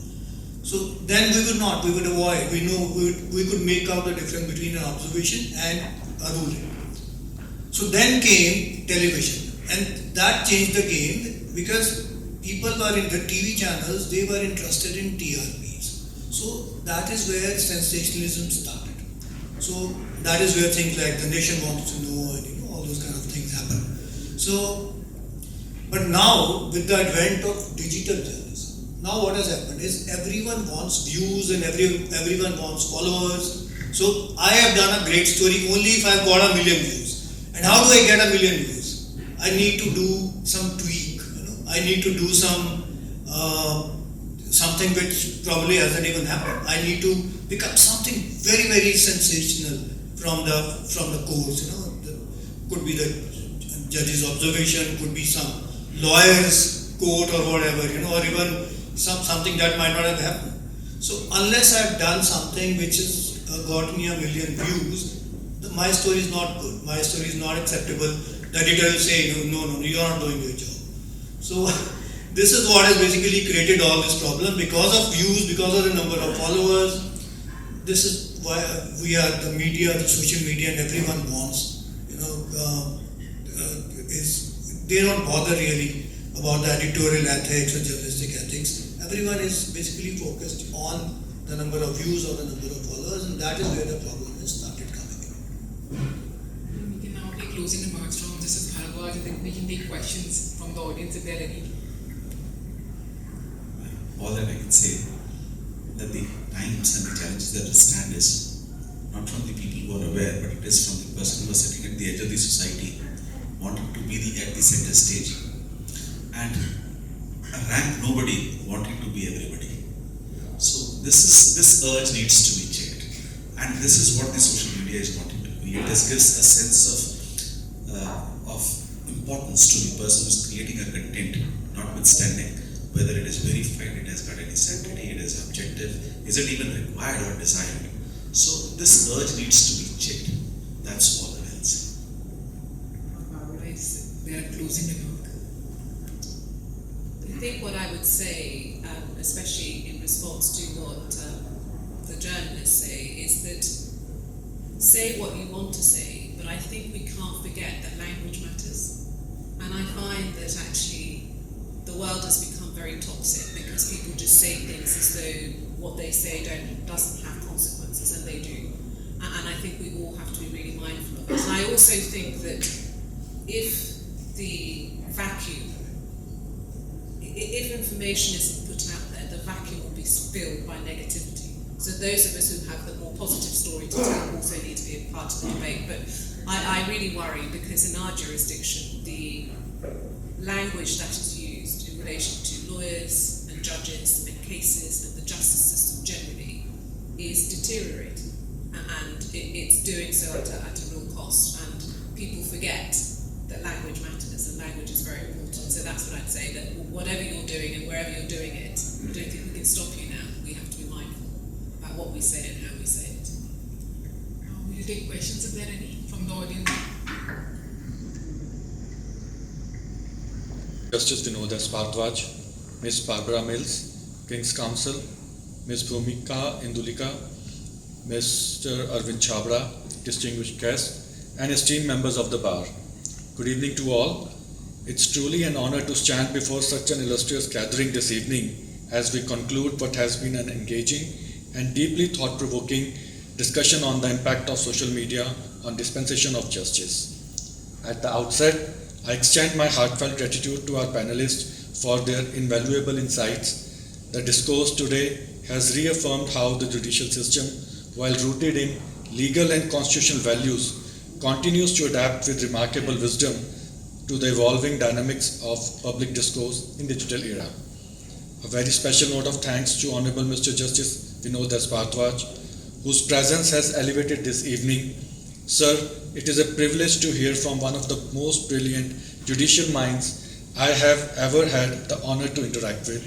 So then we would avoid. We know we could make out the difference between an observation and a ruling. So then came television, and that changed the game because people were in the TV channels, they were interested in TRPs. So that is where sensationalism started. So that is where things like the nation wants to know and all those kind of things happen. So, but now with the advent of digital journalism, now what has happened is everyone wants views and everyone wants followers. So I have done a great story only if I've got 1 million views. And how do I get 1 million views? I need to do some tweak. I need to do something which probably hasn't even happened. I need to pick up something very, very sensational from the course. Could be the judge's observation, could be some lawyer's quote or whatever, or even something that might not have happened. So unless I've done something which has got me 1 million views, my story is not good. My story is not acceptable. The editor will say, no, you are not doing your job. So this is what has basically created all this problem because of views, because of the number of followers. This is why we are the media, the social media, and everyone wants. They don't bother really about the editorial ethics or journalistic ethics. Everyone is basically focused on the number of views or the number of followers, and that is where the problem has started coming in. We can now take closing remarks from JusticeVinodSBhardwaj, and then we can take questions from the audience if there are any. All that I can say that the times and the challenges that stand is not from the people who are aware, but it is from the person who is sitting at the edge of the society, wanting to be at the center stage, and rank nobody, wanting to be everybody. So this urge needs to be checked, and this is what the social media is wanting to create. This gives a sense of importance to the person who is creating a content, notwithstanding whether it is verified, it has got any sanctity, it is objective, is it even required or desired. So this urge needs to be checked. That's all I will say. Parvez, their closing remark. I think what I would say, especially in response to what the journalists say, is that say what you want to say, but I think we can't forget that language matters. And I find that actually the world has become very toxic because people just say things as though what they say doesn't have consequences, and they do. And I think we all have to be really mindful of it. And I also think that if the vacuum, if information isn't put out there, the vacuum will be filled by negativity. So those of us who have the more positive story to tell also need to be a part of the debate. But I really worry because in our jurisdiction, the language that is used in relation to lawyers and judges and cases and the justice system generally is deteriorating, and it's doing so at a real cost, and people forget that language matters and language is very important. So that's what I'd say, that whatever you're doing and wherever you're doing it, I don't think we can stop you now. We have to be mindful about what we say and how we say it. We'll take questions if there are any from the audience. JusticeVinodSBhardwaj, Ms. Barbara Mills, King's Counsel, Ms. Bhumika Indulika, Mr. Arvind Chabra, distinguished guests, and esteemed members of the bar. Good evening to all. It's truly an honor to stand before such an illustrious gathering this evening as we conclude what has been an engaging and deeply thought-provoking discussion on the impact of social media on dispensation of justice. At the outset, I extend my heartfelt gratitude to our panelists for their invaluable insights. The discourse today has reaffirmed how the judicial system, while rooted in legal and constitutional values, continues to adapt with remarkable wisdom to the evolving dynamics of public discourse in digital era. A very special note of thanks to Honorable Mr. Justice VinodSBhardwaj, whose presence has elevated this evening. Sir, it is a privilege to hear from one of the most brilliant judicial minds I have ever had the honor to interact with.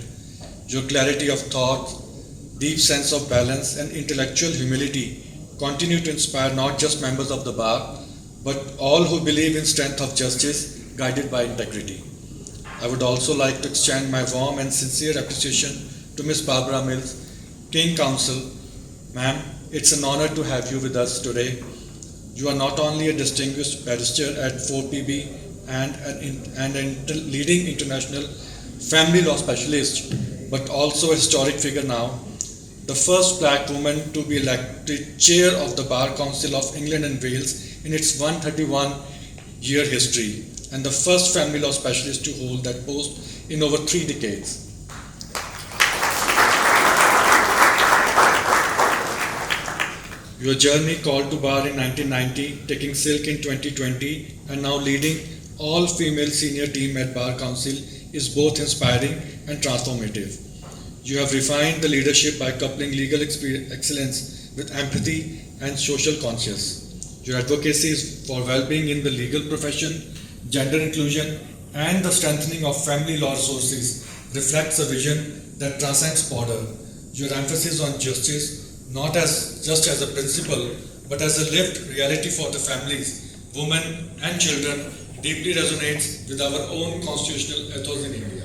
Your clarity of thought, deep sense of balance, and intellectual humility continue to inspire not just members of the bar, but all who believe in strength of justice guided by integrity. I would also like to extend my warm and sincere appreciation to Ms. Barbara Mills, King Counsel. Ma'am, it's an honor to have you with us today. You are not only a distinguished barrister at 4PB and a leading international family law specialist, but also a historic figure now, the first black woman to be elected chair of the Bar Council of England and Wales in its 131-year history, and the first family law specialist to hold that post in over 3 decades. Your journey called to bar in 1990, taking silk in 2020, and now leading all female senior team at Bar Council is both inspiring and transformative. You have refined the leadership by coupling legal excellence with empathy and social conscience. Your advocacy is for well-being in the legal profession, gender inclusion, and the strengthening of family law resources reflects a vision that transcends border. Your emphasis on justice, not as just as a principle, but as a lived reality for the families, women, and children, deeply resonates with our own constitutional ethos in India.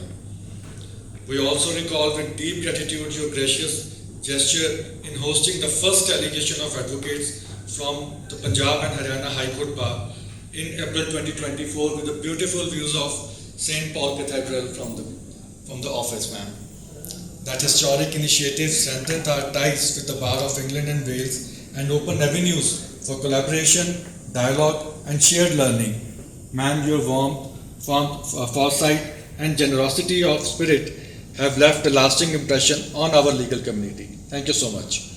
We also recall with deep gratitude your gracious gesture in hosting the first delegation of advocates from the Punjab and Haryana High Court Bar in April 2024 with the beautiful views of St. Paul Cathedral from the office, ma'am. That historic initiative strengthened our ties with the Bar of England and Wales and opened avenues for collaboration, dialogue, and shared learning. Ma'am, your warmth, foresight, and generosity of spirit have left a lasting impression on our legal community. Thank you so much.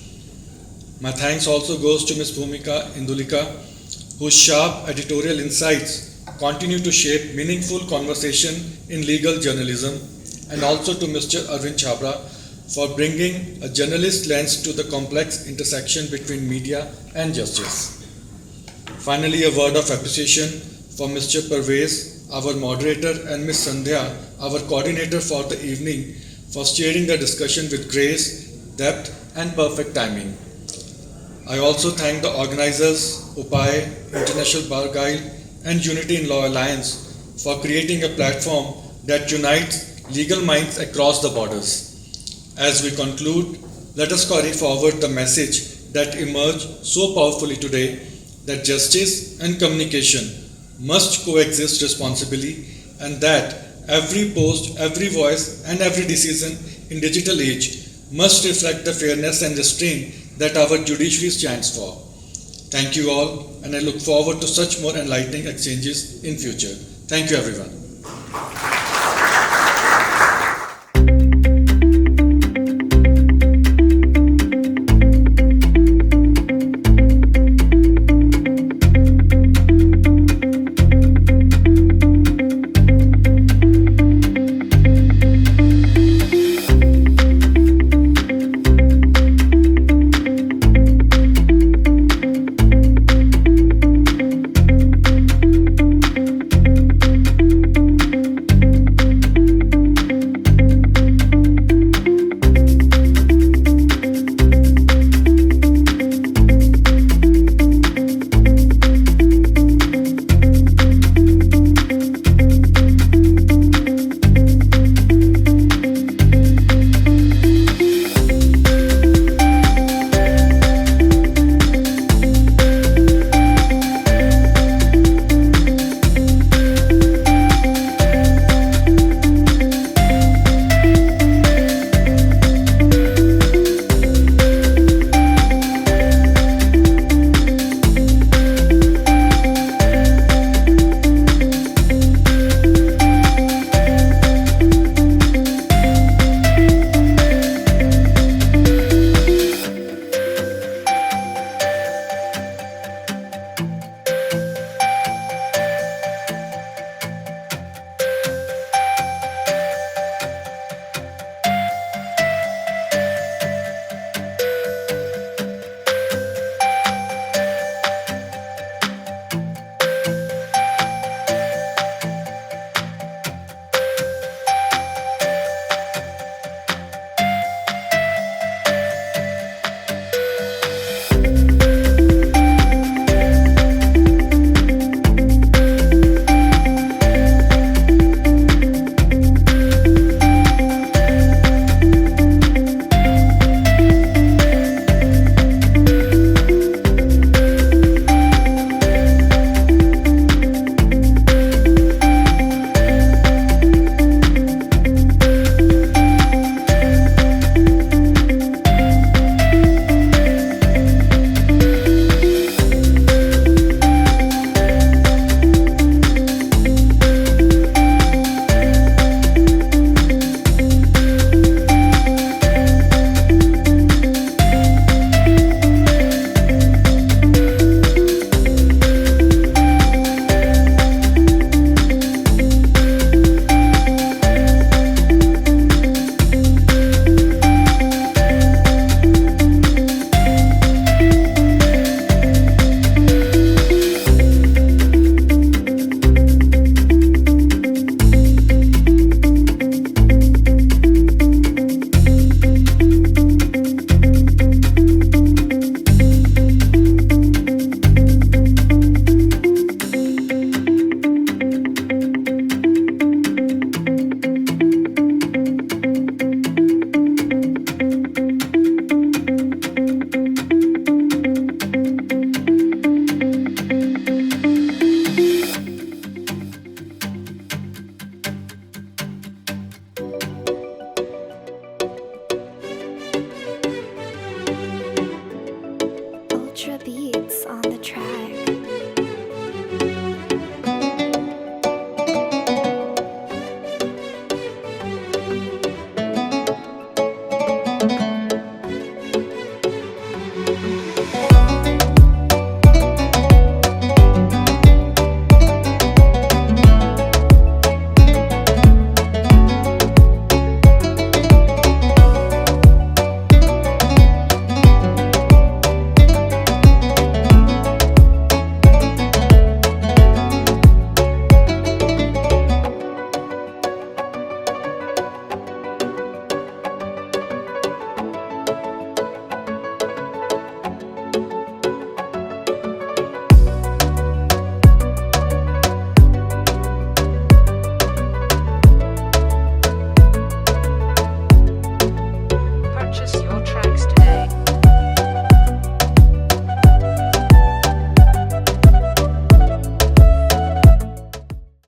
My thanks also goes to Ms. Bhumika Indulika, whose sharp editorial insights continue to shape meaningful conversation in legal journalism, and also to Mr. Arvind Chhabra for bringing a journalist lens to the complex intersection between media and justice. Finally, a word of appreciation for Mr. Parvez, our moderator, and Ms. Sandhya, our coordinator for the evening, for steering the discussion with grace, depth, and perfect timing. I also thank the organizers, UPAI, International Bar Guild, and Unity in Law Alliance for creating a platform that unites legal minds across the borders. As we conclude, let us carry forward the message that emerged so powerfully today, that justice and communication must coexist responsibly, and that every post, every voice, and every decision in digital age must reflect the fairness and restraint that our judiciary stands for. Thank you all, and I look forward to such more enlightening exchanges in future. Thank you, everyone. Ultra beats on the track.